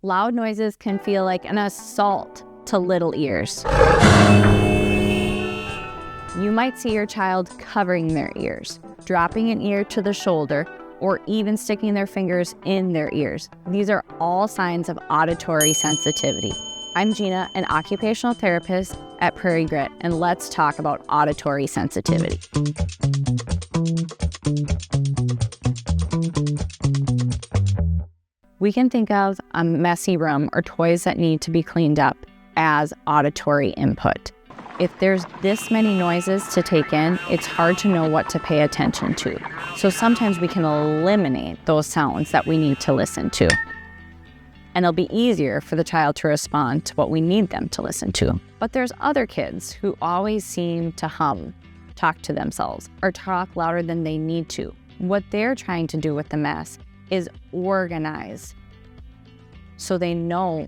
Loud noises can feel like an assault to little ears. You might see your child covering their ears, dropping an ear to the shoulder, or even sticking their fingers in their ears. These are all signs of auditory sensitivity. I'm Geena, an occupational therapist at Prairie Grit, and let's talk about auditory sensitivity. We can think of a messy room or toys that need to be cleaned up as auditory input. If there's this many noises to take in, it's hard to know what to pay attention to. So sometimes we can eliminate those sounds that we need to listen to. And it'll be easier for the child to respond to what we need them to listen to. But there's other kids who always seem to hum, talk to themselves, or talk louder than they need to. What they're trying to do with the mess is organize so they know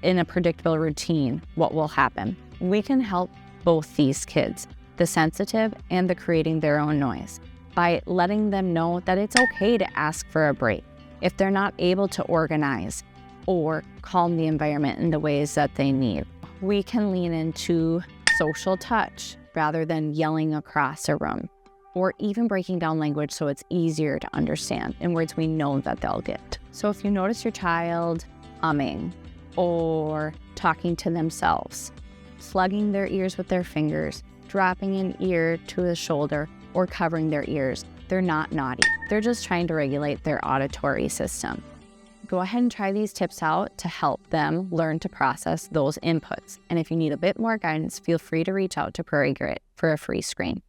in a predictable routine what will happen. We can help both these kids, the sensitive and the creating their own noise, by letting them know that it's okay to ask for a break if they're not able to organize or calm the environment in the ways that they need. We can lean into social touch rather than yelling across a room, or even breaking down language so it's easier to understand in words we know that they'll get. So if you notice your child humming or talking to themselves, slugging their ears with their fingers, dropping an ear to the shoulder, or covering their ears, they're not naughty. They're just trying to regulate their auditory system. Go ahead and try these tips out to help them learn to process those inputs. And if you need a bit more guidance, feel free to reach out to Prairie Grit for a free screen.